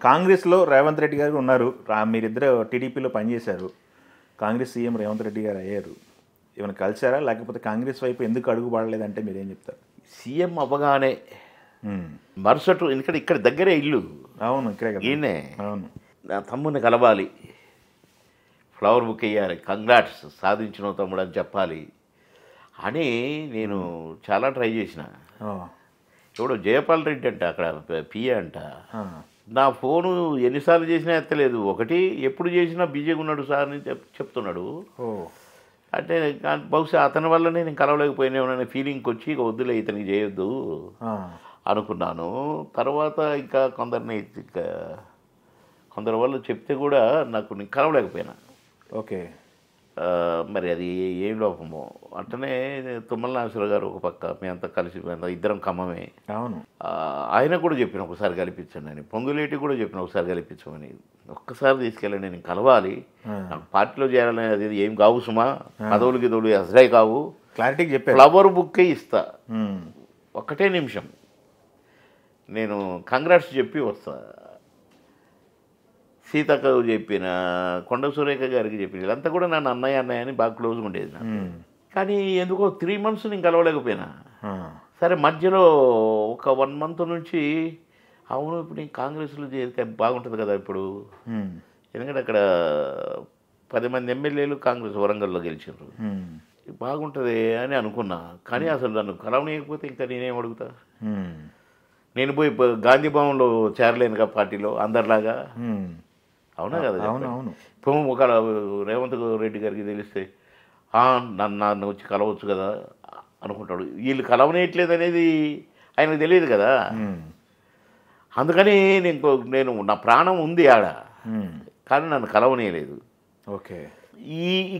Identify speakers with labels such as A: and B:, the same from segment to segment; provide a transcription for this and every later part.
A: కాంగ్రెస్లో రేవంత్ రెడ్డి గారు ఉన్నారు. మీరిద్దరు టీడీపీలో పనిచేశారు. కాంగ్రెస్ సీఎం రేవంత్ రెడ్డి గారు అయ్యారు. ఏమైనా కలిసారా? లేకపోతే కాంగ్రెస్ వైపు ఎందుకు అడుగు పడలేదంటే మీరేం చెప్తారు?
B: సీఎం అవ్వగానే మరుసటి ఎందుకంటే ఇక్కడ దగ్గరే ఇల్లు.
A: అవును, ఇక్కడే కదా.
B: ఈయనే
A: అవును.
B: నా తమ్ముడిని కలవాలి, ఫ్లవర్ బుక్ వేయాలి, కంగ్రాట్స్ సాధించిన తమ్ముడు అని చెప్పాలి అని నేను చాలా ట్రై చేసిన. ఇప్పుడు జయపాల్ రెడ్డి అంట అక్కడ పిఏ అంట, నా ఫోను ఎన్నిసార్లు చేసినా ఎత్తలేదు. ఒకటి ఎప్పుడు చేసినా బిజీగా ఉన్నాడు సార్ అని చెప్తున్నాడు. అంటే బహుశా అతని వల్లనే నేను కలవలేకపోయినా ఫీలింగ్కి వచ్చి ఇక వద్దులే ఇతనికి చేయొద్దు అనుకున్నాను. తర్వాత ఇంకా కొందరు వాళ్ళు చెప్తే కూడా నేను కలవలేకపోయినా.
A: ఓకే.
B: మరి అది ఏం లోపమో. అట్టనే తుమ్మల నాగేశ్వరరావు గారు ఒక పక్క, మేమంతా కలిసి ఇద్దరం ఖమ్మమే.
A: అవును.
B: ఆయన కూడా చెప్పిన ఒకసారి కల్పించండి అని, పొంగులేటి కూడా చెప్పిన ఒకసారి కల్పించమని. ఒక్కసారి తీసుకెళ్ళండి, నేను కలవాలి, నాకు పార్టీలో చేయాలని. అది ఏం కావు సుమా, పదవులు గిదవులు అసలే కావు,
A: క్లారిటీకి చెప్పారు.
B: ఫ్లవర్ బుక్కే ఇస్తా, ఒక్కటే నిమిషం నేను కంగ్రాట్స్ చెప్పి వస్తా. సీతక్కకు చెప్పిన, కొండ సురేఖ గారికి చెప్పిన, వీళ్ళంతా కూడా నన్ను అన్నయ్య అని బాగా క్లోజ్గా ఉండేది నాకు. కానీ ఎందుకో 3 months నేను కలవలేకపోయినా. సరే మధ్యలో ఒక 1 month నుంచి అవును ఇప్పుడు నేను కాంగ్రెస్లో చేరితే బాగుంటుంది కదా ఇప్పుడు, ఎందుకంటే అక్కడ 10 మంది ఎమ్మెల్యేలు కాంగ్రెస్ వరంగల్లో గెలిచారు, బాగుంటుంది అని అనుకున్నా. కానీ అసలు నన్ను కలవనీయకపోతే ఇంకా నేనేం అడుగుతా? నేను పోయి గాంధీ భవన్లో చేరలేనుగా పార్టీలో అందరిలాగా. అవునా కదా?
A: అవునవును.
B: ఇప్పుడు ఒక రేవంత్ రెడ్డి గారికి తెలిస్తే నన్ను వచ్చి కలవచ్చు కదా అనుకుంటాడు. వీళ్ళు కలవనేయట్లేదు అనేది ఆయనకు తెలియదు కదా. అందుకని నేను నా ప్రాణం ఉంది ఆడ, కానీ నన్ను కలవనేయలేదు.
A: ఓకే.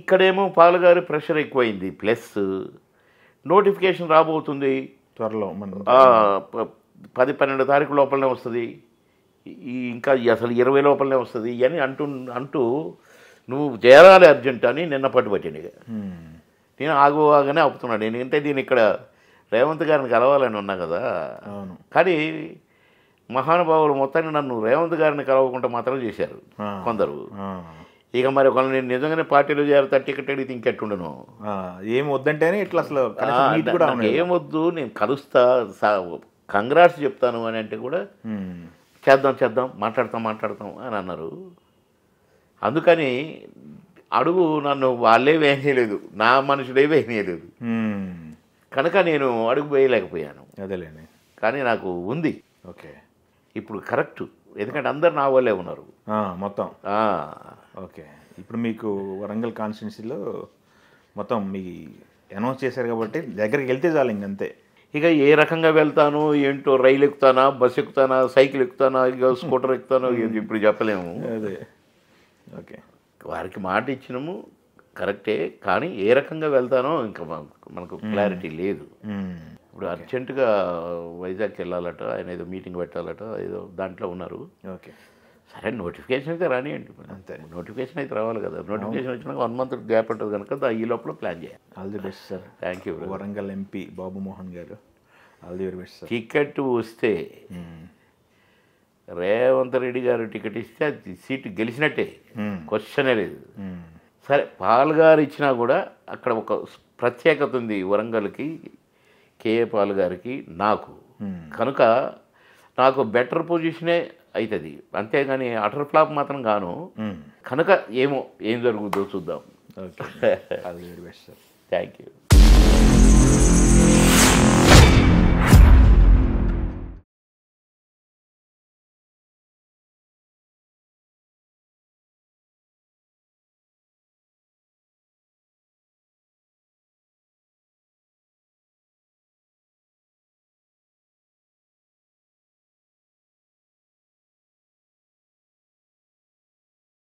B: ఇక్కడేమో పాలుగారి ప్రెషర్ ఎక్కువైంది, ప్లస్ నోటిఫికేషన్ రాబోతుంది త్వరలో, 10-12 తారీఖు లోపలనే వస్తుంది, ఇంకా అసలు 20 లోపలనే వస్తుంది అని అంటూ నువ్వు చేరాలి అర్జెంట్ అని నిన్న పట్టుబట్టింది. నేను ఆగనే ఆపుతున్నాడు. ఎందుకంటే నేను ఇక్కడ రేవంత్ గారిని కలవాలని ఉన్నా కదా. కానీ మహానుభావులు మొత్తాన్ని నన్ను రేవంత్ గారిని కలవకుండా మాత్రం చేశారు కొందరు. ఇక మరి ఒకళ్ళు నేను నిజంగానే పార్టీలో చేరతా టికెట్ అడిగితే ఇంకెట్టుండను.
A: ఏం వద్దంటేనే ఇట్లా అసలు
B: ఏమొద్దు, నేను కలుస్తా, కంగ్రాట్స్ చెప్తాను అని అంటే కూడా చేద్దాం మాట్లాడతాం అని అన్నారు. అందుకని అడుగు నన్ను వాళ్ళే వేయలేదు, నా మనుషులే వేయలేదు, కనుక నేను అడుగు వేయలేకపోయాను.
A: అదేలేండి.
B: కానీ నాకు ఉంది.
A: ఓకే.
B: ఇప్పుడు కరెక్ట్, ఎందుకంటే అందరు నా వాళ్ళే ఉన్నారు
A: మొత్తం. ఓకే. ఇప్పుడు మీకు వరంగల్ కాన్స్టిట్యున్సీలో మొత్తం మీ అనౌన్స్ చేశారు కాబట్టి దగ్గరికి వెళ్తే చాలు ఇంకంతే.
B: ఇక ఏ రకంగా వెళ్తాను ఏంటో, రైలు ఎక్కుతానా, బస్సు ఎక్కుతానా, సైకిల్ ఎక్కుతానా, ఇక స్కూటర్ ఎక్కుతానో ఇప్పుడు చెప్పలేము.
A: అదే. ఓకే.
B: వారికి మాట ఇచ్చినాము కరెక్టే, కానీ ఏ రకంగా వెళ్తానో ఇంకా మనకు క్లారిటీ లేదు. ఇప్పుడు అర్జెంటుగా వైజాగ్కి వెళ్ళాలట, ఆయన ఏదో మీటింగ్ పెట్టాలట, ఏదో దాంట్లో ఉన్నారు.
A: ఓకే.
B: సరే నోటిఫికేషన్ అయితే రానియండి, అంతే. నోటిఫికేషన్ అయితే రావాలి కదా. నోటిఫికేషన్ వచ్చినాక 1 month గ్యాప్ ఉంటుంది కనుక ఈ లోపల ప్లాన్ చేయాలి.
A: All the best sir.
B: Thank you.
A: Warangal MP Babu Mohan garu, all the very best sir.
B: Ticket వస్తే రేవంత్ రెడ్డి గారు టికెట్ ఇస్తే అది సీటు గెలిచినట్టే, క్వశ్చనే లేదు. సరే పాల్ గారు ఇచ్చినా కూడా అక్కడ ఒక ప్రత్యేకత ఉంది వరంగల్కి, కేఏ పాల్ గారికి, నాకు. కనుక నాకు బెటర్ పొజిషనే అవుతుంది, అంతేగాని అటర్ ఫ్లాప్ మాత్రం గాను. కనుక ఏం జరుగుతుందో చూద్దాం.
A: Okay. All the very best sir.
B: Thank you.